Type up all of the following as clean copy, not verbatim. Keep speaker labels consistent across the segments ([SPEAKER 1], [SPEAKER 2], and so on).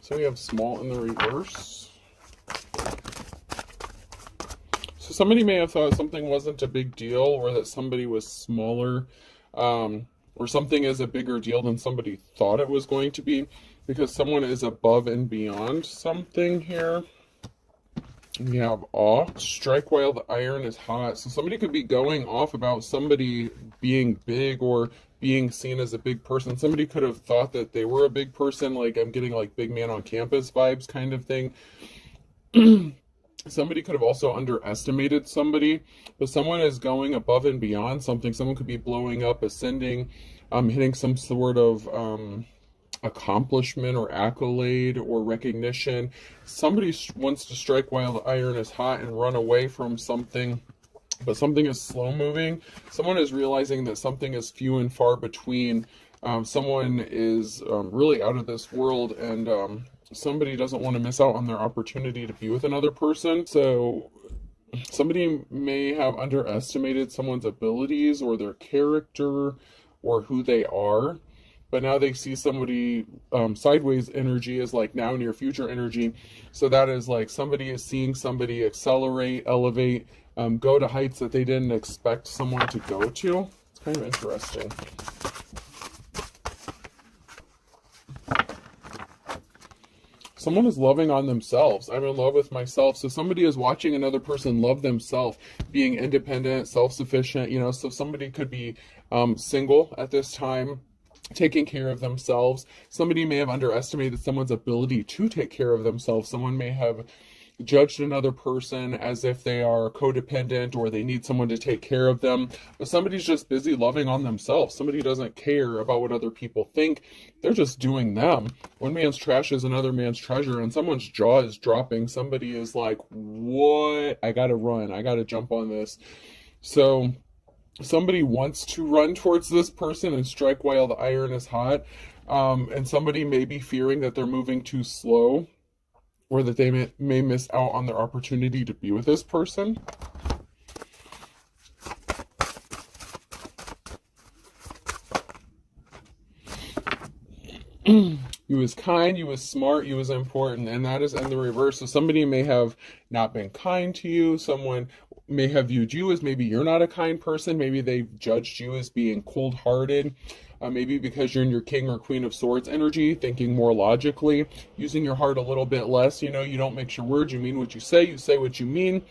[SPEAKER 1] So we have small in the reverse. So somebody may have thought something wasn't a big deal, or that somebody was smaller, or something is a bigger deal than somebody thought it was going to be, because someone is above and beyond something here. We have awe. Strike while the iron is hot. So somebody could be going off about somebody being big or being seen as a big person. Somebody could have thought that they were a big person, like I'm getting like big man on campus vibes kind of thing. Somebody could have also underestimated somebody, but someone is going above and beyond something. Someone could be blowing up, ascending, hitting some sort of accomplishment or accolade or recognition. Somebody wants to strike while the iron is hot and run away from something, but something is slow moving. Someone is realizing that something is few and far between. Someone is really out of this world, and somebody doesn't want to miss out on their opportunity to be with another person. So somebody may have underestimated someone's abilities or their character or who they are, but now they see somebody, sideways energy is like now near future energy. So that is like somebody is seeing somebody accelerate, elevate, go to heights that they didn't expect someone to go to. It's kind of interesting. Someone is loving on themselves. I'm in love with myself. So somebody is watching another person love themselves, being independent, self-sufficient, you know. So somebody could be single at this time, taking care of themselves. Somebody may have underestimated someone's ability to take care of themselves. Someone may have judged another person as if they are codependent or they need someone to take care of them. But somebody's just busy loving on themselves. Somebody doesn't care about what other people think. They're just doing them. One man's trash is another man's treasure, and someone's jaw is dropping. Somebody is like, what? I gotta run. I gotta jump on this. So somebody wants to run towards this person and strike while the iron is hot. And somebody may be fearing that they're moving too slow, or that they may miss out on their opportunity to be with this person. You was kind, you was smart, you was important, and that is in the reverse. So somebody may have not been kind to you. Someone may have viewed you as maybe you're not a kind person. Maybe they've judged you as being cold-hearted. Maybe because you're in your King or Queen of Swords energy, thinking more logically, using your heart a little bit less. You know, you don't mix your words, you mean what you say what you mean.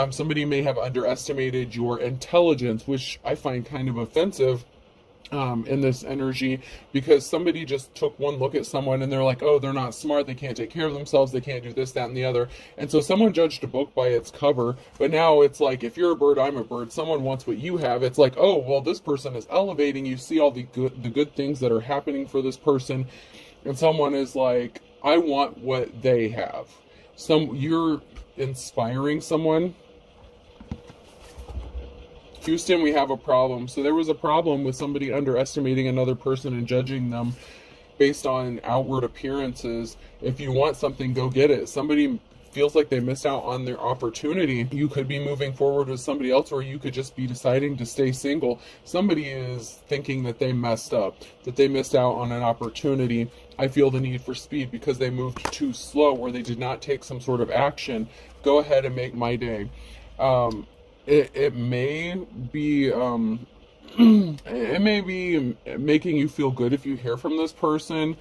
[SPEAKER 1] Somebody may have underestimated your intelligence, which I find kind of offensive in this energy, because somebody just took one look at someone and they're like, oh, they're not smart, they can't take care of themselves, they can't do this, that, and the other. And so someone judged a book by its cover, but now it's like, if you're a bird, I'm a bird, someone wants what you have. It's like, oh, well, this person is elevating. You see all the good things that are happening for this person, and someone is like, I want what they have. You're inspiring someone. Houston, we have a problem. So there was a problem with somebody underestimating another person and judging them based on outward appearances. If you want something, go get it. Somebody feels like they missed out on their opportunity. You could be moving forward with somebody else, or you could just be deciding to stay single. Somebody is thinking that they messed up, that they missed out on an opportunity. I feel the need for speed because they moved too slow, or they did not take some sort of action. Go ahead and make my day. It may be it may be making you feel good if you hear from this person,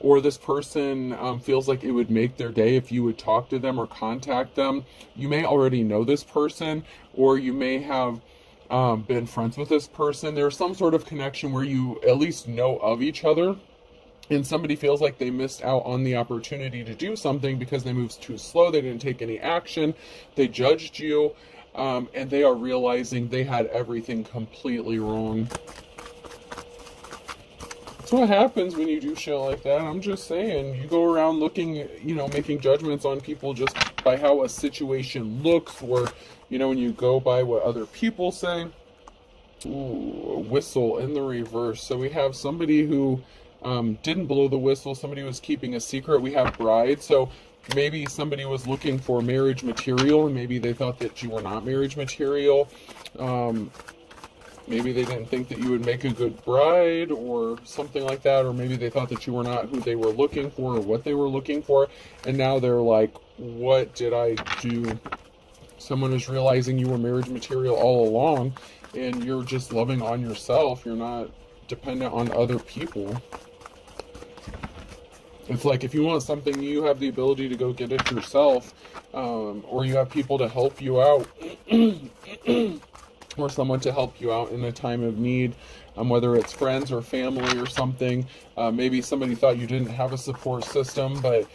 [SPEAKER 1] or this person feels like it would make their day if you would talk to them or contact them. You may already know this person, or you may have been friends with this person. There's some sort of connection where you at least know of each other, and somebody feels like they missed out on the opportunity to do something because they moved too slow, they didn't take any action, they judged you. And they are realizing they had everything completely wrong. That's what happens when you do shit like that. I'm just saying, you go around looking, you know, making judgments on people just by how a situation looks, or, you know, when you go by what other people say. Ooh, a whistle in the reverse. So we have somebody who didn't blow the whistle. Somebody was keeping a secret. We have bride. So maybe somebody was looking for marriage material, and maybe they thought that you were not marriage material. Maybe they didn't think that you would make a good bride or something like that, or maybe they thought that you were not who they were looking for or what they were looking for, and now they're like, what did I do? Someone is realizing you were marriage material all along, and you're just loving on yourself. You're not dependent on other people. It's like if you want something, you have the ability to go get it yourself, or you have people to help you out, or someone to help you out in a time of need, whether it's friends or family or something. Maybe somebody thought you didn't have a support system, but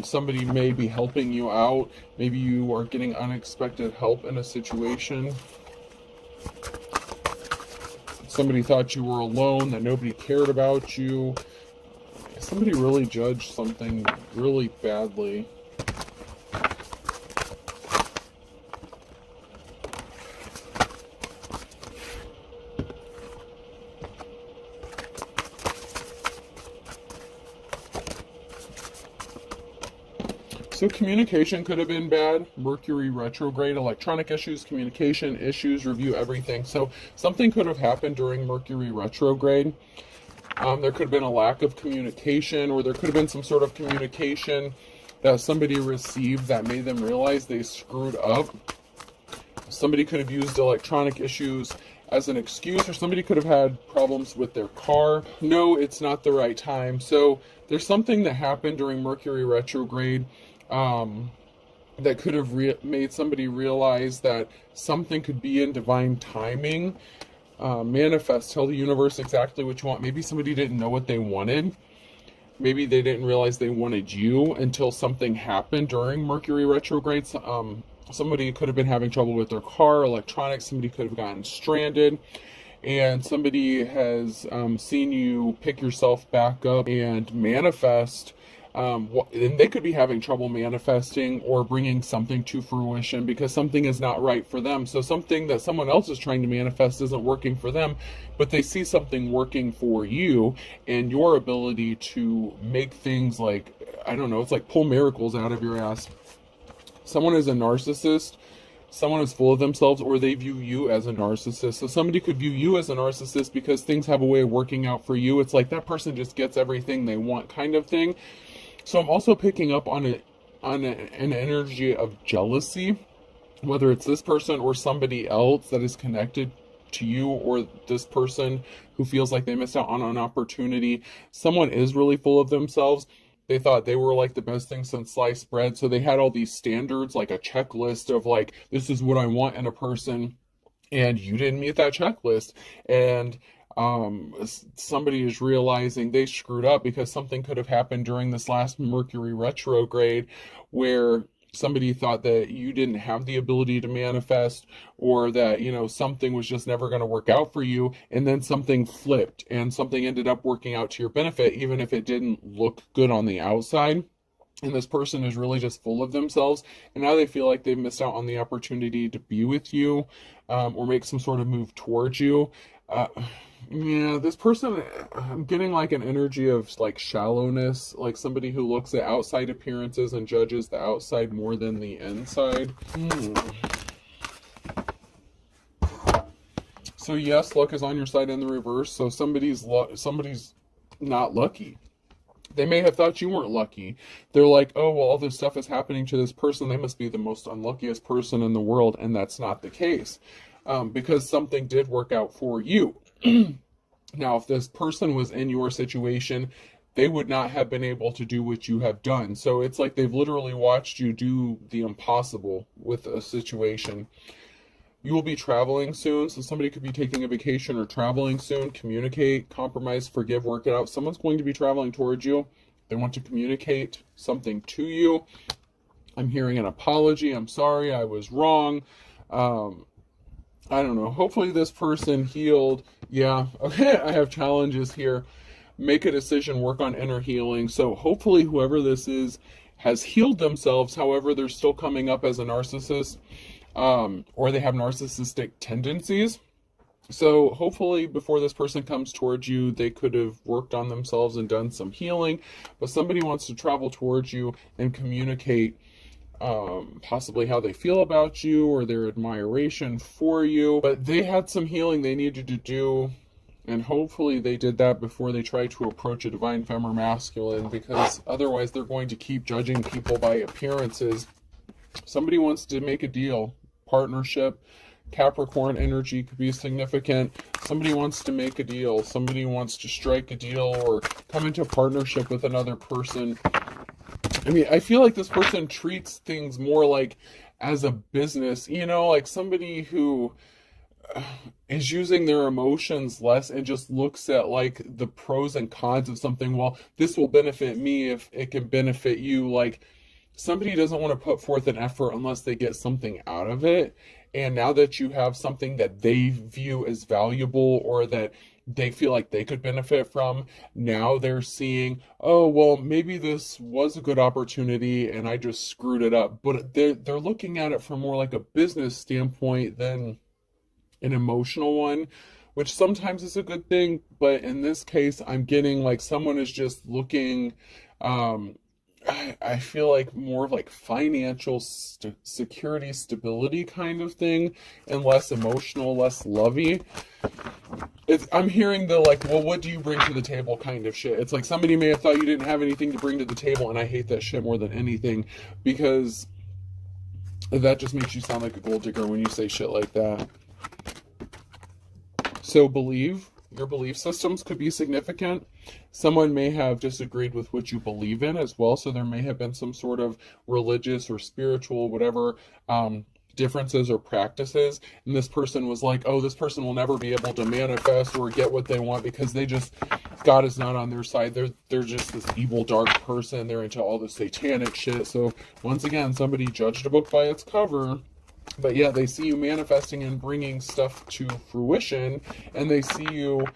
[SPEAKER 1] somebody may be helping you out. Maybe you are getting unexpected help in a situation. Somebody thought you were alone, that nobody cared about you. Somebody really judged something really badly. So communication could have been bad. Mercury retrograde, electronic issues, communication issues, review everything. So something could have happened during Mercury retrograde. There could have been a lack of communication, or there could have been some sort of communication that somebody received that made them realize they screwed up. Somebody could have used electronic issues as an excuse, or somebody could have had problems with their car. No, it's not the right time. So there's something that happened during Mercury retrograde that could have made somebody realize that something could be in divine timing. Manifest, tell the universe exactly what you want. Maybe somebody didn't know what they wanted. Maybe they didn't realize they wanted you until something happened during Mercury retrograde. Somebody could have been having trouble with their car, electronics. Somebody could have gotten stranded, and somebody has seen you pick yourself back up and manifest. And they could be having trouble manifesting or bringing something to fruition because something is not right for them. So something that someone else is trying to manifest isn't working for them, but they see something working for you, and your ability to make things like, I don't know, it's like pull miracles out of your ass. Someone is a narcissist. Someone is full of themselves, or they view you as a narcissist. So somebody could view you as a narcissist because things have a way of working out for you. It's like that person just gets everything they want kind of thing. So I'm also picking up on an energy of jealousy, whether it's this person or somebody else that is connected to you, or this person who feels like they missed out on an opportunity. Someone is really full of themselves. They thought they were like the best thing since sliced bread. So they had all these standards, like a checklist of like, this is what I want in a person. And you didn't meet that checklist. And somebody is realizing they screwed up because something could have happened during this last Mercury retrograde where somebody thought that you didn't have the ability to manifest, or that, you know, something was just never going to work out for you, and then something flipped and something ended up working out to your benefit, even if it didn't look good on the outside. And this person is really just full of themselves, and now they feel like they've missed out on the opportunity to be with you, or make some sort of move towards you. Yeah, this person, I'm getting like an energy of like shallowness, like somebody who looks at outside appearances and judges the outside more than the inside. So yes, luck is on your side in the reverse. So somebody's not lucky. They may have thought you weren't lucky. They're like, oh, well, all this stuff is happening to this person. They must be the most unluckiest person in the world. And that's not the case, because something did work out for you. Now, if this person was in your situation, they would not have been able to do what you have done. So it's like they've literally watched you do the impossible with a situation. You will be traveling soon, so somebody could be taking a vacation or traveling soon. Communicate, compromise, forgive, work it out. Someone's going to be traveling towards you. They want to communicate something to you. I'm hearing an apology. I'm sorry, I was wrong. I don't know. Hopefully this person healed. Yeah, okay, I have challenges here. Make a decision, work on inner healing. So hopefully whoever this is has healed themselves. However, they're still coming up as a narcissist, or they have narcissistic tendencies. So hopefully before this person comes towards you, they could have worked on themselves and done some healing. But somebody wants to travel towards you and communicate possibly how they feel about you or their admiration for you. But they had some healing they needed to do, and hopefully they did that before they try to approach a divine femme or masculine, because otherwise they're going to keep judging people by appearances. Somebody wants to make a deal, partnership. Capricorn energy could be significant. Somebody wants to make a deal. Somebody wants to strike a deal or come into a partnership with another person. I mean, I feel like this person treats things more like as a business, you know, like somebody who is using their emotions less and just looks at like the pros and cons of something. Well, this will benefit me if it can benefit you. Like, somebody doesn't want to put forth an effort unless they get something out of it. And now that you have something that they view as valuable or that they feel like they could benefit from, now they're seeing, oh, well, maybe this was a good opportunity and I just screwed it up. But they're looking at it from more like a business standpoint than an emotional one, which sometimes is a good thing. But in this case, I'm getting like someone is just looking, I feel like more of like financial security, stability kind of thing, and less emotional, less lovey. I'm hearing the like, well, what do you bring to the table kind of shit. It's like somebody may have thought you didn't have anything to bring to the table, and I hate that shit more than anything, because that just makes you sound like a gold digger when you say shit like that. So believe. Your belief systems could be significant. Someone may have disagreed with what you believe in as well, so there may have been some sort of religious or spiritual, whatever, differences or practices, and this person was like, oh, this person will never be able to manifest or get what they want because God is not on their side. They're just this evil, dark person. They're into all this satanic shit. So once again, somebody judged a book by its cover. But yeah, they see you manifesting and bringing stuff to fruition, and they see you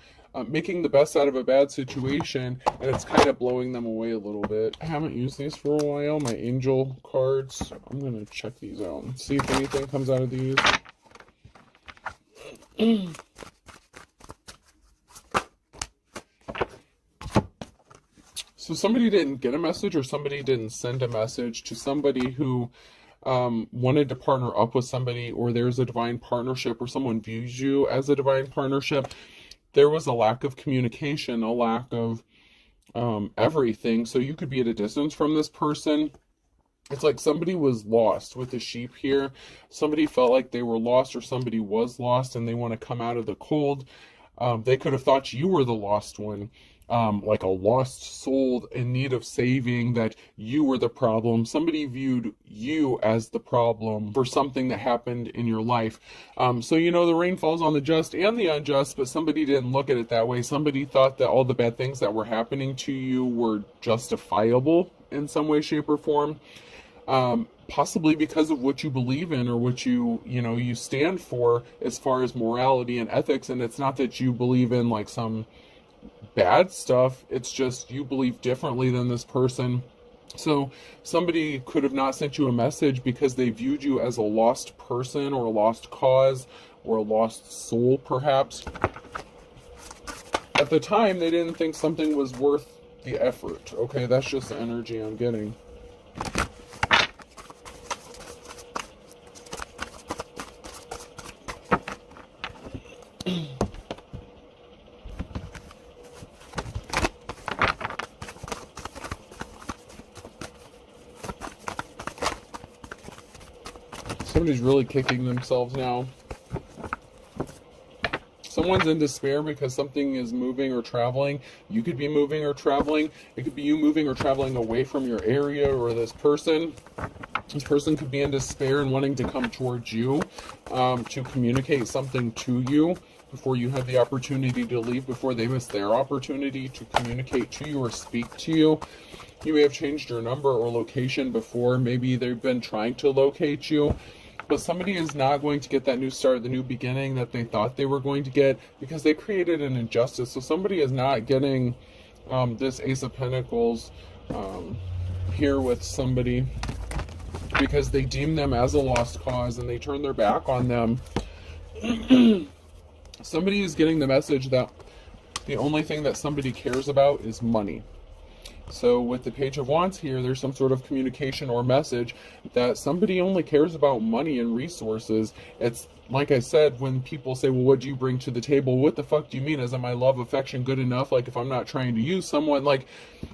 [SPEAKER 1] making the best out of a bad situation, and it's kind of blowing them away a little bit. I haven't used these for a while, my angel cards. I'm going to check these out and see if anything comes out of these. So somebody didn't get a message, or somebody didn't send a message to somebody who wanted to partner up with somebody, or there's a divine partnership, or someone views you as a divine partnership. There was a lack of communication, a lack of everything. So you could be at a distance from this person. It's like somebody was lost with the sheep here. Somebody felt like they were lost, or somebody was lost and they want to come out of the cold. They could have thought you were the lost one. Like a lost soul in need of saving, that you were the problem. Somebody viewed you as the problem for something that happened in your life. So, you know, the rain falls on the just and the unjust, but somebody didn't look at it that way. Somebody thought that all the bad things that were happening to you were justifiable in some way, shape, or form. Possibly because of what you believe in, or what you stand for as far as morality and ethics. And it's not that you believe in like some bad stuff, it's just you believe differently than this person. So somebody could have not sent you a message because they viewed you as a lost person, or a lost cause, or a lost soul perhaps. At the time, they didn't think something was worth the effort. Okay, that's just the energy I'm getting. Somebody's really kicking themselves now. Someone's in despair because something is moving or traveling. You could be moving or traveling. It could be you moving or traveling away from your area, or this person. This person could be in despair and wanting to come towards you to communicate something to you before you have the opportunity to leave, before they miss their opportunity to communicate to you or speak to you. You may have changed your number or location before. Maybe they've been trying to locate you. But somebody is not going to get that new start, the new beginning that they thought they were going to get, because they created an injustice. So somebody is not getting this Ace of Pentacles here with somebody because they deem them as a lost cause and they turn their back on them. Somebody is getting the message that the only thing that somebody cares about is money. So with the Page of Wands here, there's some sort of communication or message that somebody only cares about money and resources. It's like I said, when people say, well, what do you bring to the table? What the fuck do you mean? Isn't my love, affection good enough? Like, if I'm not trying to use someone, like,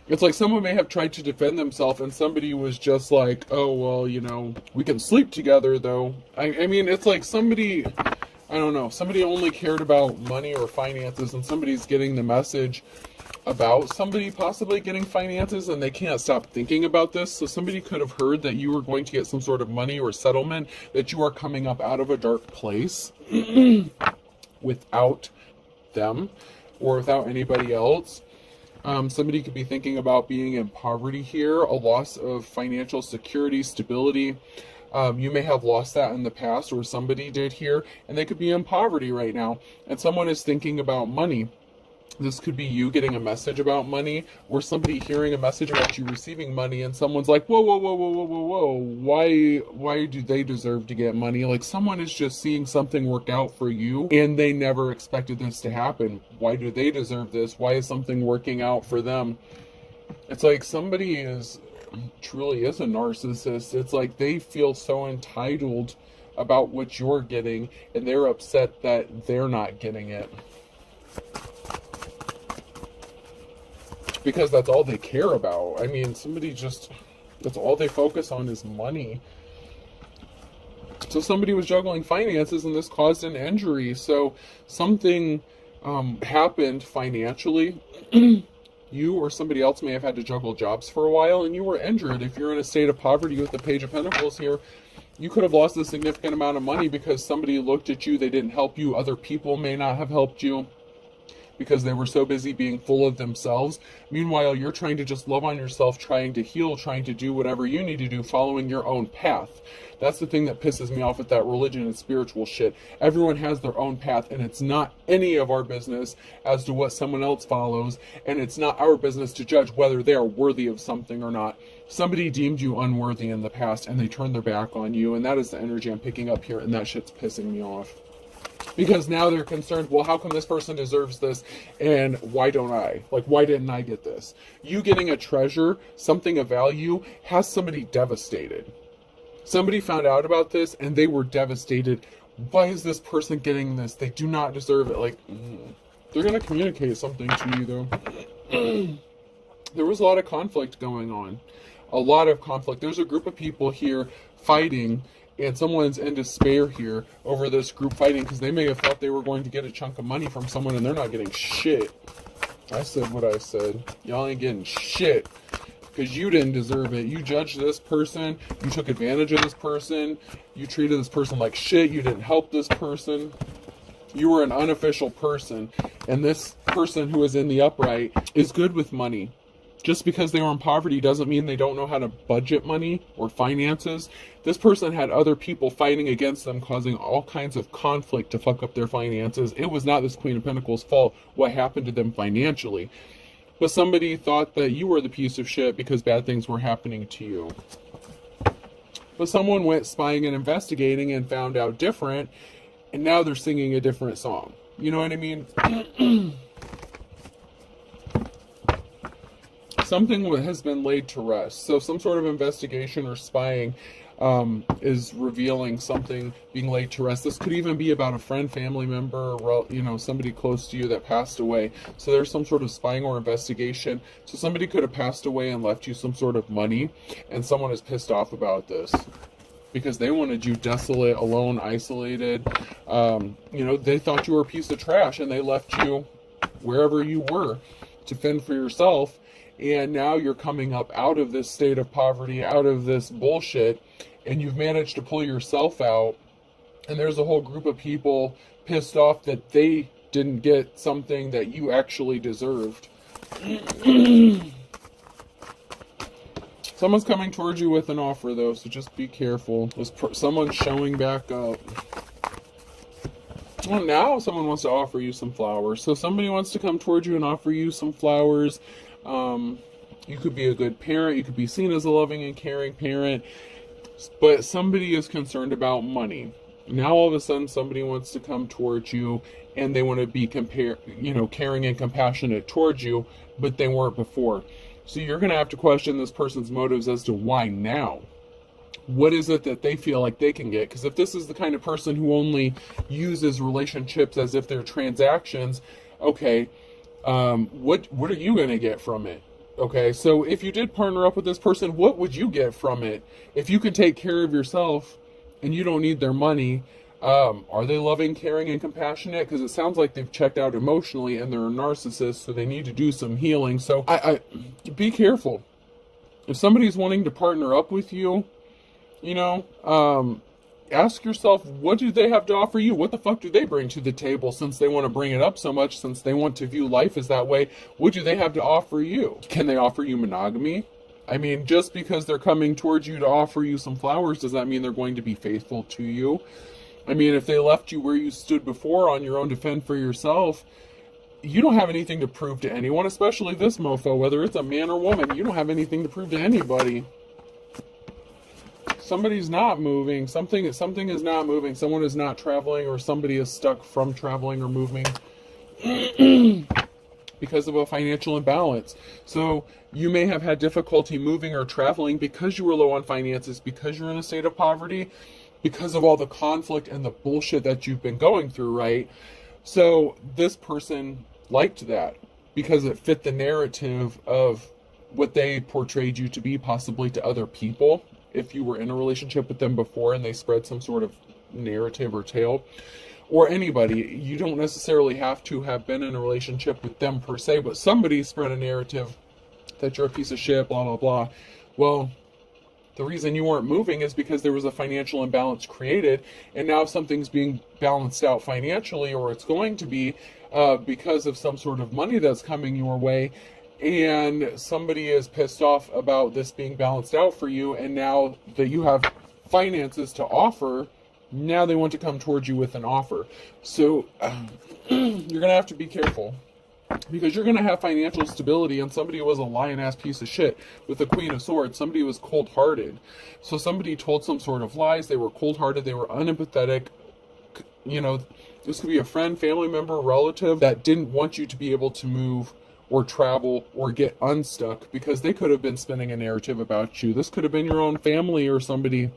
[SPEAKER 1] it's like someone may have tried to defend themselves and somebody was just like, oh, well, you know, we can sleep together though. I mean, it's like somebody, I don't know, somebody only cared about money or finances, and somebody's getting the message about somebody possibly getting finances and they can't stop thinking about this. So somebody could have heard that you were going to get some sort of money or settlement, that you are coming up out of a dark place without them or without anybody else. Somebody could be thinking about being in poverty here, a loss of financial security, stability. You may have lost that in the past, or somebody did here, and they could be in poverty right now. And someone is thinking about money. This could be you getting a message about money, or somebody hearing a message about you receiving money, and someone's like, whoa, whoa, whoa, whoa, whoa, whoa, whoa, why do they deserve to get money? Like, someone is just seeing something work out for you, and they never expected this to happen. Why do they deserve this? Why is something working out for them? It's like somebody truly is a narcissist. It's like they feel so entitled about what you're getting, and they're upset that they're not getting it. Because that's all they care about. I mean, that's all they focus on is money. So somebody was juggling finances and this caused an injury. So something happened financially. You or somebody else may have had to juggle jobs for a while and you were injured. If you're in a state of poverty with the Page of Pentacles here, you could have lost a significant amount of money because somebody looked at you, they didn't help you. Other people may not have helped you because they were so busy being full of themselves. Meanwhile, you're trying to just love on yourself, trying to heal, trying to do whatever you need to do, following your own path. That's the thing that pisses me off with that religion and spiritual shit. Everyone has their own path, and it's not any of our business as to what someone else follows, and it's not our business to judge whether they are worthy of something or not. Somebody deemed you unworthy in the past, and they turned their back on you, and that is the energy I'm picking up here, and that shit's pissing me off. Because now they're concerned, well, how come this person deserves this and why don't I? Like, why didn't I get this? You getting a treasure, something of value, has somebody devastated. Somebody found out about this and they were devastated. Why is this person getting this? They do not deserve it. Like, they're going to communicate something to you, though. There was a lot of conflict going on. A lot of conflict. There's a group of people here fighting, and someone's in despair here over this group fighting because they may have thought they were going to get a chunk of money from someone and they're not getting shit. I said what I said. Y'all ain't getting shit because you didn't deserve it. You judged this person. You took advantage of this person. You treated this person like shit. You didn't help this person. You were an unofficial person. And this person who is in the upright is good with money. Just because they were in poverty doesn't mean they don't know how to budget money or finances. This person had other people fighting against them, causing all kinds of conflict to fuck up their finances. It was not this Queen of Pentacles' fault what happened to them financially. But somebody thought that you were the piece of shit because bad things were happening to you. But someone went spying and investigating and found out different, and now they're singing a different song. You know what I mean? Something has been laid to rest. So some sort of investigation or spying is revealing something being laid to rest. This could even be about a friend, family member, or, you know, somebody close to you that passed away. So there's some sort of spying or investigation. So somebody could have passed away and left you some sort of money, and someone is pissed off about this because they wanted you desolate, alone, isolated. You know, they thought you were a piece of trash and they left you wherever you were to fend for yourself. And now you're coming up out of this state of poverty, out of this bullshit, and you've managed to pull yourself out. And there's a whole group of people pissed off that they didn't get something that you actually deserved. Someone's coming towards you with an offer, though, so just be careful. Someone's showing back up. Well, now someone wants to offer you some flowers. So somebody wants to come towards you and offer you some flowers. You could be a good parent. You could be seen as a loving and caring parent. But somebody is concerned about money. Now all of a sudden somebody wants to come towards you and they want to be caring and compassionate towards you, but they weren't before. So you're going to have to question this person's motives as to why now. What is it that they feel like they can get? Because if this is the kind of person who only uses relationships as if they're transactions, okay, what are you going to get from it? Okay, so if you did partner up with this person, what would you get from it? If you can take care of yourself and you don't need their money, are they loving, caring, and compassionate? Because it sounds like they've checked out emotionally and they're a narcissist, so they need to do some healing. So I be careful. If somebody's wanting to partner up with you, you know, ask yourself, what do they have to offer you? What the fuck do they bring to the table, since they want to bring it up so much, since they want to view life as that way? What do they have to offer you? Can they offer you monogamy? I mean, just because they're coming towards you to offer you some flowers, does that mean they're going to be faithful to you? I mean, if they left you where you stood before on your own to fend for yourself, you don't have anything to prove to anyone, especially this mofo, whether it's a man or woman. You don't have anything to prove to anybody. Somebody's not moving. Something is not moving. Someone is not traveling, or somebody is stuck from traveling or moving because of a financial imbalance. So you may have had difficulty moving or traveling because you were low on finances, because you're in a state of poverty, because of all the conflict and the bullshit that you've been going through, right? So this person liked that because it fit the narrative of what they portrayed you to be, possibly to other people. If you were in a relationship with them before and they spread some sort of narrative or tale, or anybody, you don't necessarily have to have been in a relationship with them per se, but somebody spread a narrative that you're a piece of shit, blah, blah, blah. Well, the reason you weren't moving is because there was a financial imbalance created, and now something's being balanced out financially, or it's going to be, because of some sort of money that's coming your way, and somebody is pissed off about this being balanced out for you, and now that you have finances to offer, now they want to come towards you with an offer. So you're going to have to be careful, because you're going to have financial stability, and somebody was a lion-ass piece of shit with the Queen of Swords. Somebody was cold-hearted. So somebody told some sort of lies. They were cold-hearted. They were unempathetic. You know, this could be a friend, family member, relative that didn't want you to be able to move or travel or get unstuck, because they could have been spinning a narrative about you. This could have been your own family or somebody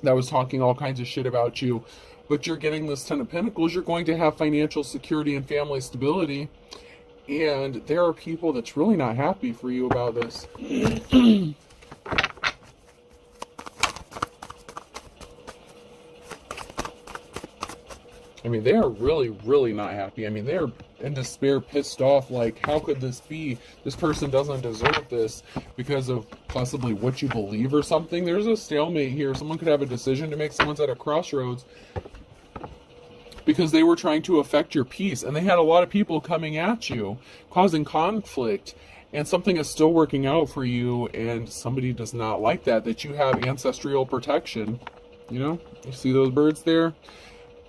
[SPEAKER 1] that was talking all kinds of shit about you. But you're getting this Ten of Pentacles. You're going to have financial security and family stability. And there are people that's really not happy for you about this. I mean, they are really, really not happy. I mean, they're in despair, pissed off, like, how could this be? This person doesn't deserve this because of possibly what you believe or something. There's a stalemate here. Someone could have a decision to make. Someone's at a crossroads because they were trying to affect your peace, and they had a lot of people coming at you, causing conflict, and something is still working out for you, and somebody does not like that you have ancestral protection. You know, you see those birds there?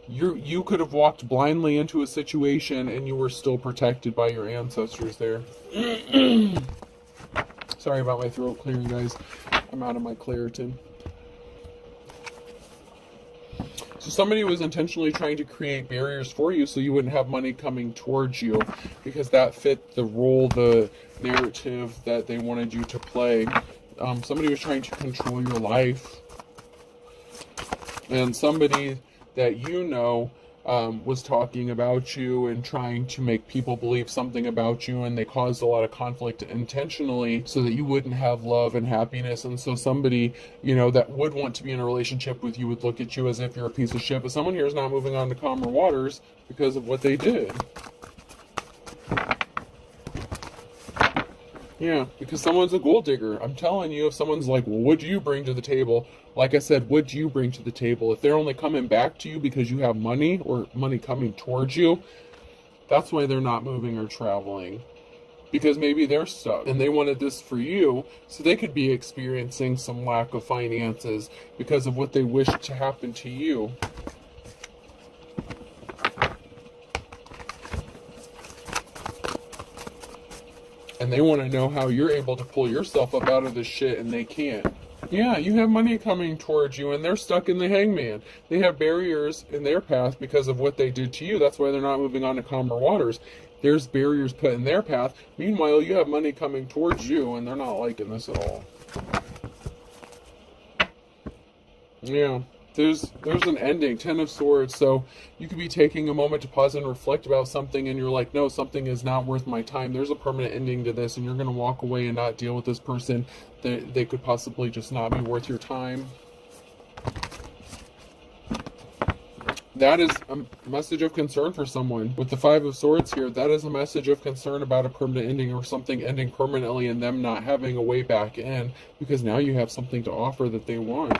[SPEAKER 1] You could have walked blindly into a situation and you were still protected by your ancestors there. Sorry about my throat clearing, guys. I'm out of my Claritin. So somebody was intentionally trying to create barriers for you so you wouldn't have money coming towards you, because that fit the role, the narrative that they wanted you to play. Somebody was trying to control your life. And somebody that you know was talking about you and trying to make people believe something about you, and they caused a lot of conflict intentionally so that you wouldn't have love and happiness. And so somebody, you know, that would want to be in a relationship with you would look at you as if you're a piece of shit. But someone here is not moving on to calmer waters because of what they did. Yeah, because someone's a gold digger. I'm telling you, if someone's like, well, what do you bring to the table? Like I said, what do you bring to the table? If they're only coming back to you because you have money, or money coming towards you, that's why they're not moving or traveling. Because maybe they're stuck and they wanted this for you, so they could be experiencing some lack of finances because of what they wish to happen to you. And they want to know how you're able to pull yourself up out of this shit, and they can't. Yeah, you have money coming towards you, and they're stuck in the hangman. They have barriers in their path because of what they did to you. That's why they're not moving on to calmer waters. There's barriers put in their path. Meanwhile, you have money coming towards you, and they're not liking this at all. Yeah, there's an ending, 10 of Swords. So you could be taking a moment to pause and reflect about something, and you're like, no, something is not worth my time. There's a permanent ending to this, and you're going to walk away and not deal with this person. They could possibly just not be worth your time. That is a message of concern for someone. With the 5 of Swords here, that is a message of concern about a permanent ending, or something ending permanently and them not having a way back in, because now you have something to offer that they want.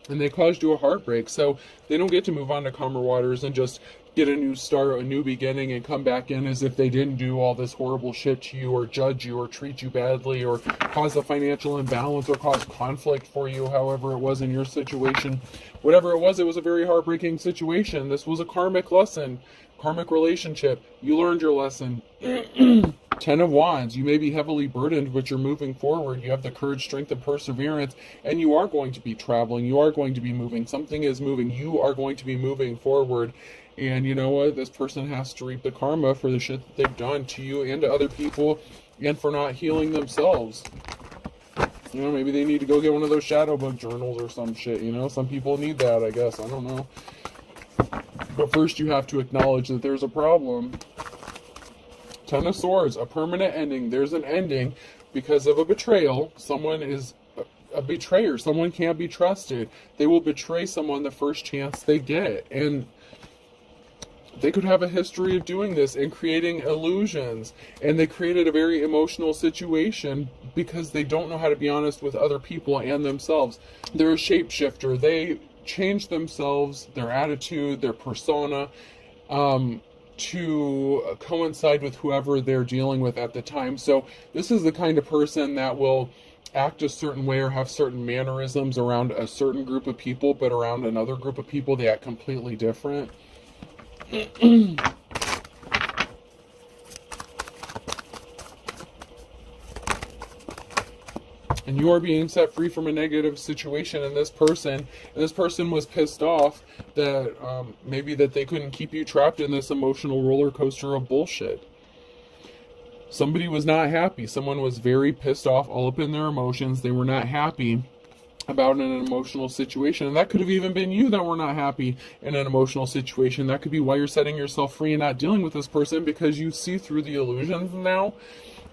[SPEAKER 1] And they caused you a heartbreak, so they don't get to move on to calmer waters and just get a new start, a new beginning, and come back in as if they didn't do all this horrible shit to you, or judge you, or treat you badly, or cause a financial imbalance, or cause conflict for you, however it was in your situation. Whatever it was a very heartbreaking situation. This was a karmic lesson, karmic relationship. You learned your lesson. 10 of Wands, you may be heavily burdened, but you're moving forward. You have the courage, strength, and perseverance, and you are going to be traveling. You are going to be moving. Something is moving. You are going to be moving forward. And you know what? This person has to reap the karma for the shit that they've done to you and to other people, and for not healing themselves. You know, maybe they need to go get one of those shadow book journals or some shit, you know? Some people need that, I guess. I don't know. But first you have to acknowledge that there's a problem. 10 of Swords, a permanent ending. There's an ending because of a betrayal. Someone is a betrayer. Someone can't be trusted. They will betray someone the first chance they get. And they could have a history of doing this and creating illusions. And they created a very emotional situation because they don't know how to be honest with other people and themselves. They're a shapeshifter. They change themselves, their attitude, their persona, to coincide with whoever they're dealing with at the time. So this is the kind of person that will act a certain way or have certain mannerisms around a certain group of people, but around another group of people they act completely different. And you are being set free from a negative situation, and this person was pissed off that maybe that they couldn't keep you trapped in this emotional roller coaster of bullshit. Somebody was not happy. Someone was very pissed off, all up in their emotions. They were not happy about an emotional situation. And that could have even been you that were not happy in an emotional situation. That could be why you're setting yourself free and not dealing with this person, because you see through the illusions now.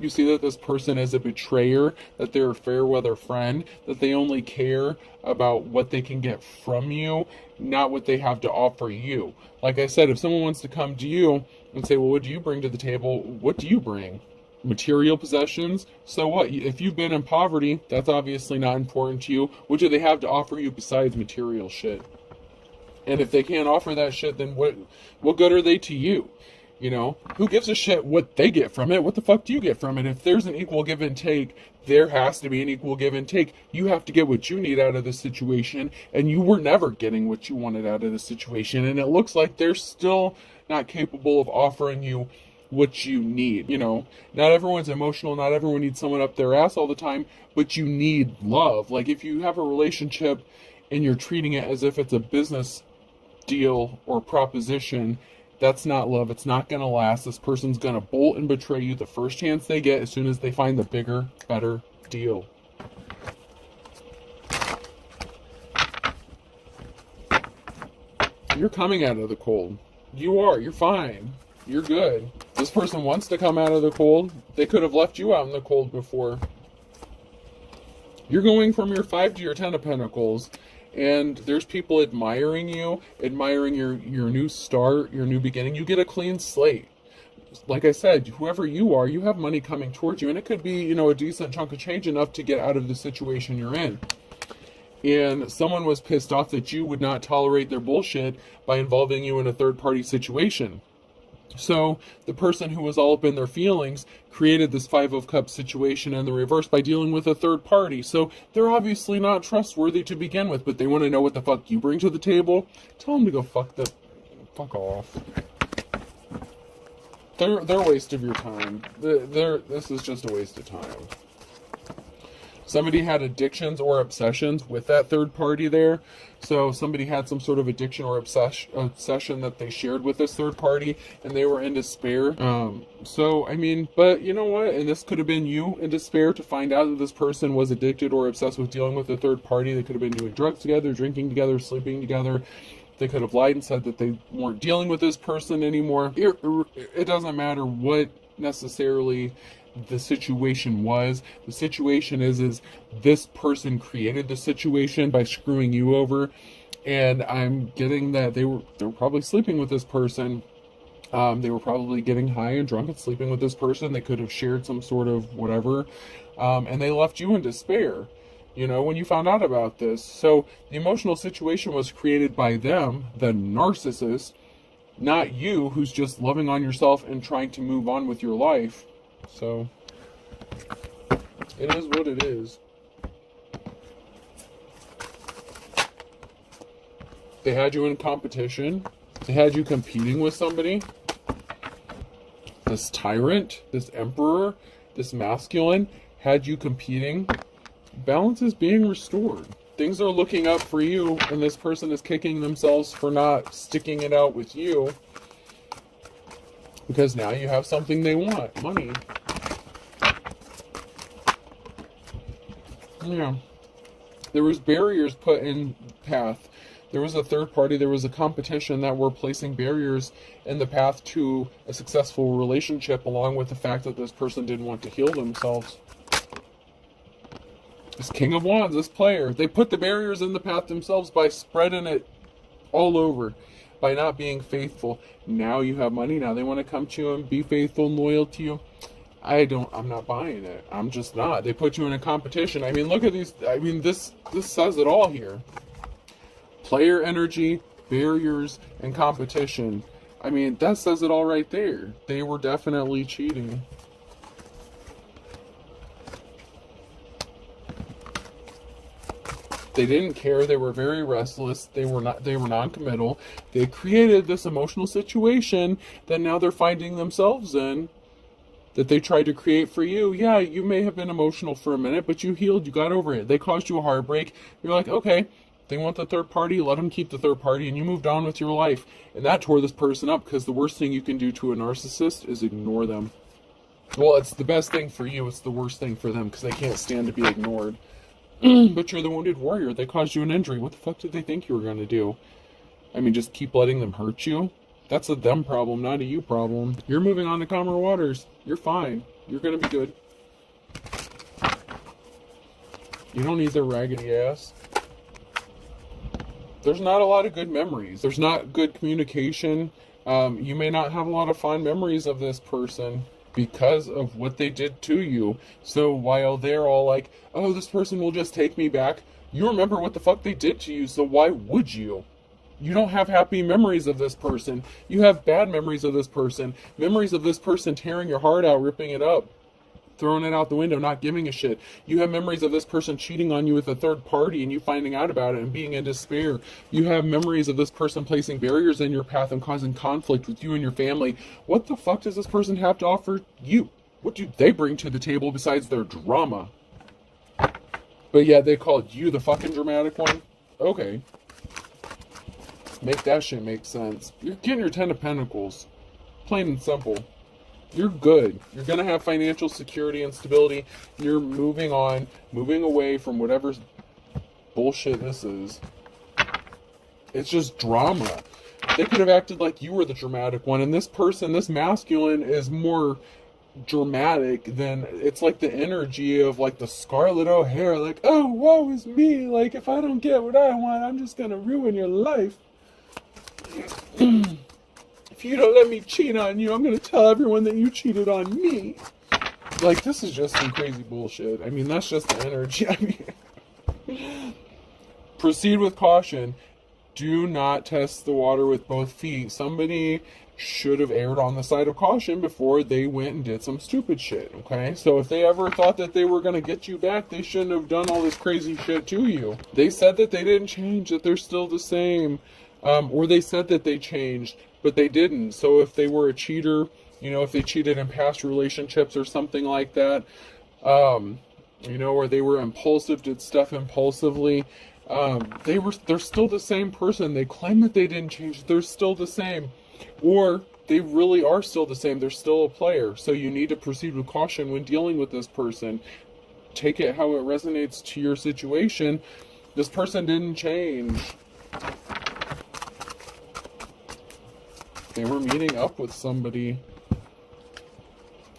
[SPEAKER 1] You see that this person is a betrayer, that they're a fair weather friend, that they only care about what they can get from you, not what they have to offer you. Like I said, if someone wants to come to you and say, well, what do you bring to the table? What do you bring? Material possessions? So what? If you've been in poverty, that's obviously not important to you. What do they have to offer you besides material shit? And if they can't offer that shit, then what good are they to you? You know, who gives a shit what they get from it? What the fuck do you get from it? If there's an equal give and take, there has to be an equal give and take. You have to get what you need out of the situation, and you were never getting what you wanted out of the situation. And it looks like they're still not capable of offering you what you need. You know, not everyone's emotional. Not everyone needs someone up their ass all the time, but you need love. Like if you have a relationship and you're treating it as if it's a business deal or proposition, that's not love. It's not going to last. This person's going to bolt and betray you the first chance they get as soon as they find the bigger, better deal. You're coming out of the cold. You are. You're fine. You're good. This person wants to come out of the cold. They could have left you out in the cold before. You're going from your 5 to your 10 of Pentacles. And there's people admiring you, admiring your new start, your new beginning. You get a clean slate. Like I said, whoever you are, you have money coming towards you. And it could be, you know, a decent chunk of change enough to get out of the situation you're in. And someone was pissed off that you would not tolerate their bullshit by involving you in a third-party situation. So the person who was all up in their feelings created this 5 of Cups situation in the reverse by dealing with a third party. So they're obviously not trustworthy to begin with, but they want to know what the fuck you bring to the table. Tell them to go fuck off. They're a waste of your time. This is just a waste of time. Somebody had addictions or obsessions with that third party there. So somebody had some sort of addiction or obsession that they shared with this third party, and they were in despair. So, I mean, but you know what? And this could have been you in despair to find out that this person was addicted or obsessed with dealing with a third party. They could have been doing drugs together, drinking together, sleeping together. They could have lied and said that they weren't dealing with this person anymore. It doesn't matter what necessarily the situation was. The situation is this person created the situation by screwing you over, and I'm getting that they were probably sleeping with this person. They were probably getting high and drunk and sleeping with this person. They could have shared some sort of whatever, and they left you in despair, you know, when you found out about this. So the emotional situation was created by them, the narcissist, not you, who's just loving on yourself and trying to move on with your life. So it is what it is. They had you in competition. They had you competing with somebody. This tyrant, this emperor, this masculine had you competing. Balance is being restored. Things are looking up for you, and this person is kicking themselves for not sticking it out with you. Because now you have something they want, money. Yeah. There was barriers put in path. There was a third party, there was a competition that were placing barriers in the path to a successful relationship, along with the fact that this person didn't want to heal themselves. This King of Wands, this player, they put the barriers in the path themselves by spreading it all over, by not being faithful. Now you have money. Now they want to come to you and be faithful and loyal to you. I'm not buying it. I'm just not. They put you in a competition. I mean, look at these. I mean, this says it all here. Player energy, barriers, and competition. I mean, that says it all right there. They were definitely cheating. They didn't care. They were very restless. They were non-committal. They created this emotional situation that now they're finding themselves in, that they tried to create for you. Yeah, you may have been emotional for a minute, but you healed. You got over it. They caused you a heartbreak. You're like, okay, they want the third party. Let them keep the third party, and you moved on with your life. And that tore this person up, because the worst thing you can do to a narcissist is ignore them. Well, it's the best thing for you. It's the worst thing for them, because they can't stand to be ignored. But you're the wounded warrior. They caused you an injury. What the fuck did they think you were going to do? I mean, just keep letting them hurt you? That's a them problem, not a you problem. You're moving on to calmer waters. You're fine. You're going to be good. You don't need their raggedy ass. There's not a lot of good memories. There's not good communication. You may not have a lot of fond memories of this person because of what they did to you. So while they're all like, oh, this person will just take me back, you remember what the fuck they did to you, so why would you? You don't have happy memories of this person. You have bad memories of this person. Memories of this person tearing your heart out, ripping it up, throwing it out the window, not giving a shit. You have memories of this person cheating on you with a third party and you finding out about it and being in despair. You have memories of this person placing barriers in your path and causing conflict with you and your family. What the fuck does this person have to offer you? What do they bring to the table besides their drama? But yeah, they called you the fucking dramatic one? Okay. Make that shit make sense. You're getting your 10 of Pentacles. Plain and simple. You're good. You're going to have financial security and stability. You're moving on, moving away from whatever bullshit this is. It's just drama. They could have acted like you were the dramatic one, and this person, this masculine, is more dramatic than, it's like the energy of like the Scarlett O'Hara, like, oh, woe is me, like if I don't get what I want, I'm just gonna ruin your life. If you don't let me cheat on you, I'm gonna tell everyone that you cheated on me. Like, this is just some crazy bullshit. I mean, that's just the energy. I mean, proceed with caution. Do not test the water with both feet. Somebody should have erred on the side of caution before they went and did some stupid shit, okay? So if they ever thought that they were going to get you back, they shouldn't have done all this crazy shit to you. They said that they didn't change, that they're still the same. Or they said that they changed, but they didn't. So if they were a cheater, you know, if they cheated in past relationships or something like that, you know, or they were impulsive, did stuff impulsively. They're still the same person. They claim that they didn't change. They're still the same. Or they really are still the same. They're still a player. So you need to proceed with caution when dealing with this person. Take it how it resonates to your situation. This person didn't change. They were meeting up with somebody.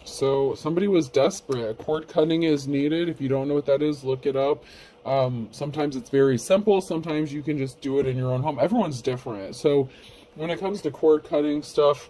[SPEAKER 1] So somebody was desperate. Cord cutting is needed. If you don't know what that is, look it up. Sometimes it's very simple. Sometimes you can just do it in your own home. Everyone's different. So when it comes to cord cutting stuff,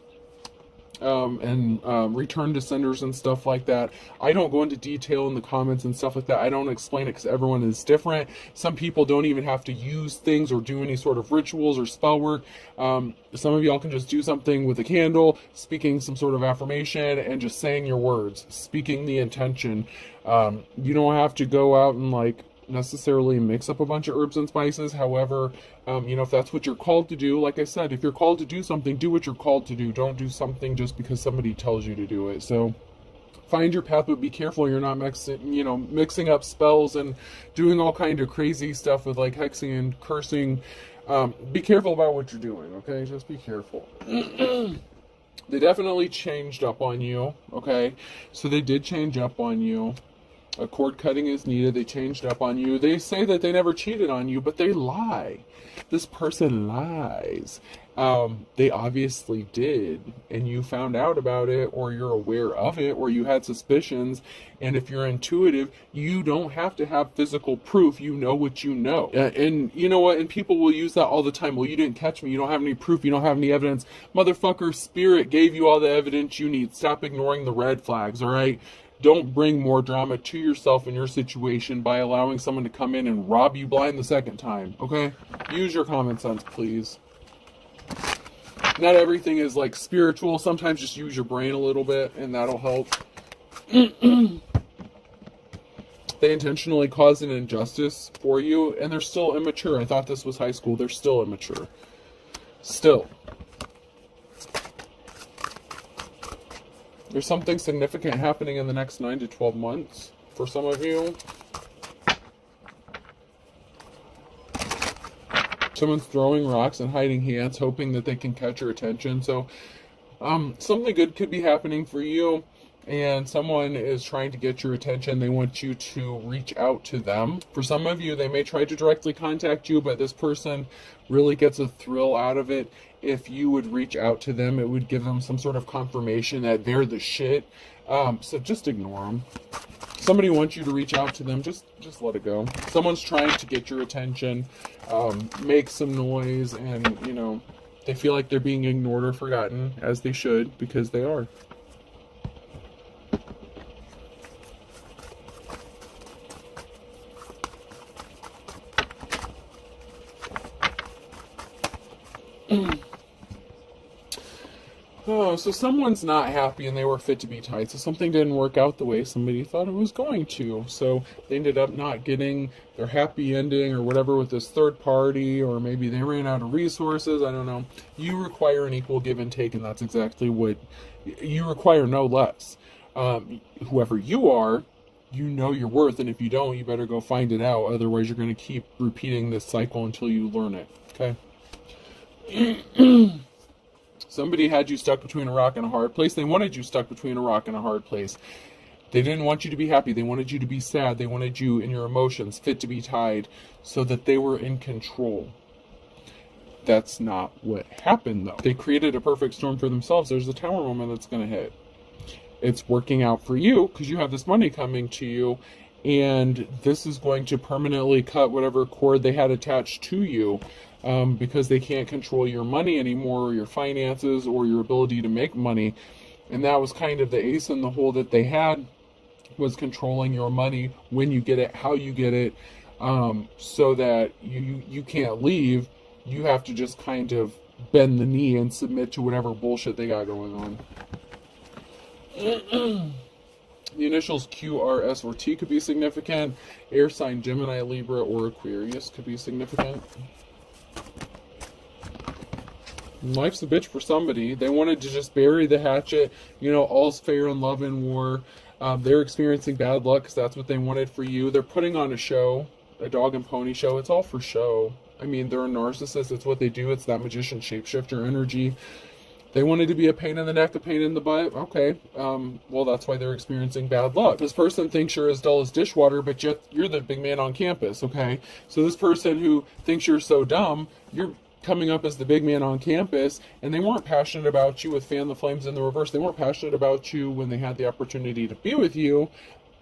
[SPEAKER 1] and return to senders and stuff like that, I don't go into detail in the comments and stuff like that. I don't explain it because everyone is different. Some people don't even have to use things or do any sort of rituals or spell work. Some of y'all can just do something with a candle, speaking some sort of affirmation and just saying your words, speaking the intention. You don't have to go out and like necessarily mix up a bunch of herbs and spices. However, you know, if that's what you're called to do, like I said, if you're called to do something, do what you're called to do. Don't do something just because somebody tells you to do it. So find your path, but be careful you're not mixing up spells and doing all kind of crazy stuff with like hexing and cursing. Be careful about what you're doing, okay? Just be careful. They definitely changed up on you, okay? So they did change up on you. A cord cutting is needed. They changed up on you. They say that they never cheated on you, but they lie. This person lies. They obviously did, and you found out about it, or you're aware of it, or you had suspicions. And if you're intuitive, you don't have to have physical proof. You know what you know. And you know what? And people will use that all the time. Well, you didn't catch me. You don't have any proof. You don't have any evidence. Motherfucker, spirit gave you all the evidence you need. Stop ignoring the red flags, all right? Don't bring more drama to yourself and your situation by allowing someone to come in and rob you blind the second time, okay? Use your common sense, please. Not everything is like spiritual. Sometimes just use your brain a little bit and that'll help. They intentionally caused an injustice for you and they're still immature. I thought this was high school. They're still immature. Still. There's something significant happening in the next 9 to 12 months for some of you. Someone's throwing rocks and hiding hands, hoping that they can catch your attention. So something good could be happening for you, and someone is trying to get your attention. They want you to reach out to them. For some of you, they may try to directly contact you, but this person really gets a thrill out of it. If you would reach out to them, it would give them some sort of confirmation that they're the shit. So just ignore them. Somebody wants you to reach out to them, just let it go. Someone's trying to get your attention, make some noise, and, you know, they feel like they're being ignored or forgotten, as they should, because they are. Oh, so someone's not happy and they were fit to be tied. So something didn't work out the way somebody thought it was going to. So they ended up not getting their happy ending or whatever with this third party, or maybe they ran out of resources. I don't know. You require an equal give and take, and that's exactly what you require, no less. Whoever you are, you know your worth, and if you don't, you better go find it out. Otherwise, you're going to keep repeating this cycle until you learn it. Okay? Somebody had you stuck between a rock and a hard place. They wanted you stuck between a rock and a hard place. They didn't want you to be happy. They wanted you to be sad. They wanted you in your emotions, fit to be tied, so that they were in control. That's not what happened, though. They created a perfect storm for themselves. There's a tower moment that's going to hit. It's working out for you because you have this money coming to you, and this is going to permanently cut whatever cord they had attached to you. Because they can't control your money anymore, or your finances, or your ability to make money. And that was kind of the ace in the hole that they had, was controlling your money, when you get it, how you get it, so that you can't leave. You have to just kind of bend the knee and submit to whatever bullshit they got going on. The initials Q, R, S, or T could be significant. Air sign Gemini, Libra, or Aquarius could be significant. Life's a bitch for somebody. They wanted to just bury the hatchet. You know, all's fair in love and war. They're experiencing bad luck because that's what they wanted for you. They're putting on a show, a dog and pony show. It's all for show. I mean, they're a narcissist. It's what they do. It's that magician shapeshifter energy. They wanted to be a pain in the neck, a pain in the butt. Okay. Well, that's why they're experiencing bad luck. This person thinks you're as dull as dishwater, but yet you're the big man on campus. Okay. So this person who thinks you're so dumb, you're coming up as the big man on campus, and they weren't passionate about you with Fan the Flames in the reverse. They weren't passionate about you when they had the opportunity to be with you.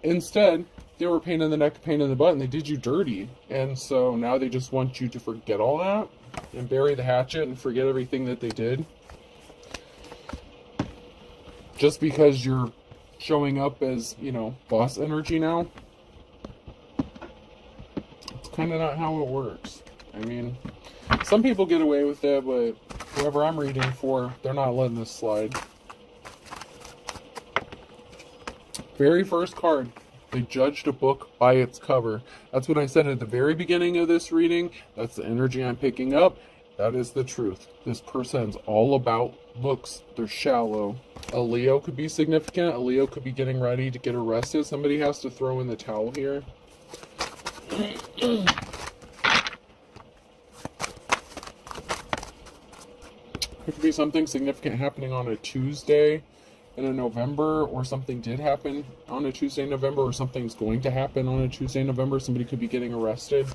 [SPEAKER 1] Instead, they were a pain in the neck, a pain in the butt, and they did you dirty. And so now they just want you to forget all that and bury the hatchet and forget everything that they did. Just because you're showing up as, you know, boss energy now. It's kind of not how it works. I mean, some people get away with it, but whoever I'm reading for, they're not letting this slide. Very first card, they judged a book by its cover. That's what I said at the very beginning of this reading. That's the energy I'm picking up. That is the truth. This person's all about books. They're shallow. A Leo could be significant. A Leo could be getting ready to get arrested. Somebody has to throw in the towel here. It could be something significant happening on a Tuesday in November, or something did happen on a Tuesday in November, or something's going to happen on a Tuesday in November. Somebody could be getting arrested.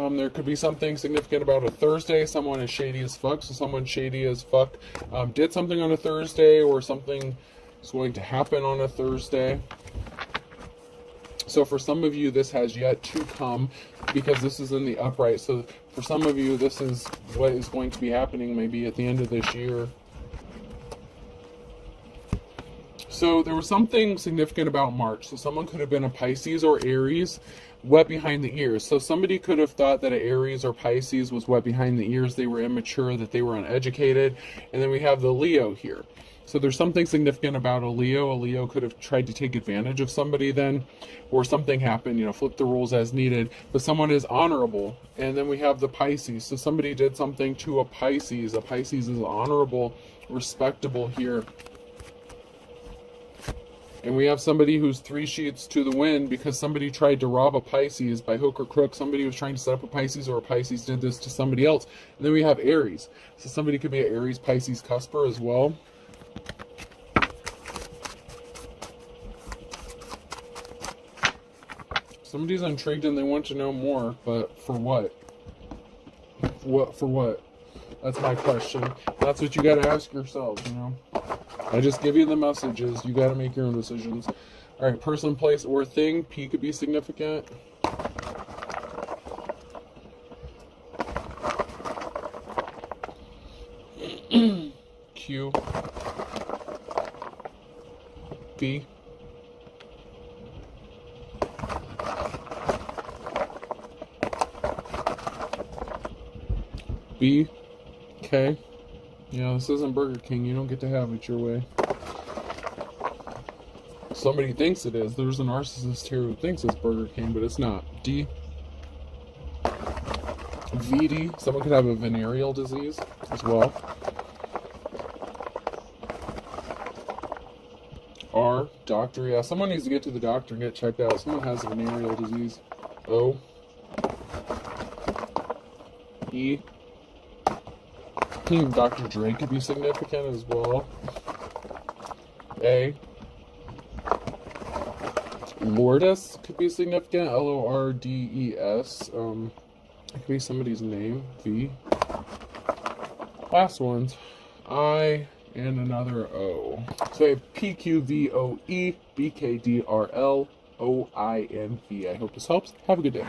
[SPEAKER 1] There could be something significant about a Thursday. Someone is shady as fuck. So someone shady as fuck did something on a Thursday, or something is going to happen on a Thursday. So for some of you, this has yet to come because this is in the upright. So for some of you, this is what is going to be happening maybe at the end of this year. So there was something significant about March. So someone could have been a Pisces or Aries, wet behind the ears. So somebody could have thought that an Aries or Pisces was wet behind the ears. They were immature, that they were uneducated. And then we have the Leo here. So there's something significant about a Leo. A Leo could have tried to take advantage of somebody then, or something happened, you know, flip the rules as needed. But someone is honorable. And then we have the Pisces. So somebody did something to a Pisces. A Pisces is honorable, respectable here. And we have somebody who's 3 sheets to the wind because somebody tried to rob a Pisces by hook or crook. Somebody was trying to set up a Pisces, or a Pisces did this to somebody else. And then we have Aries. So somebody could be an Aries, Pisces, cusper as well. Somebody's intrigued and they want to know more, but for what? For what? That's my question. That's what you got to ask yourselves, you know. I just give you the messages. You got to make your own decisions. All right, person, place, or thing. P could be significant. Q. B. B. K. Yeah, this isn't Burger King. You don't get to have it your way. Somebody thinks it is. There's a narcissist here who thinks it's Burger King, but it's not. D. VD. Someone could have a venereal disease as well. R. Doctor. Yeah, someone needs to get to the doctor and get checked out. Someone has a venereal disease. O. E. Dr. Dre could be significant as well. A. Lourdes could be significant. Lordes. It could be somebody's name. V. Last ones. I and another O. So I have PQVOE BKDRL OINV. I hope this helps. Have a good day.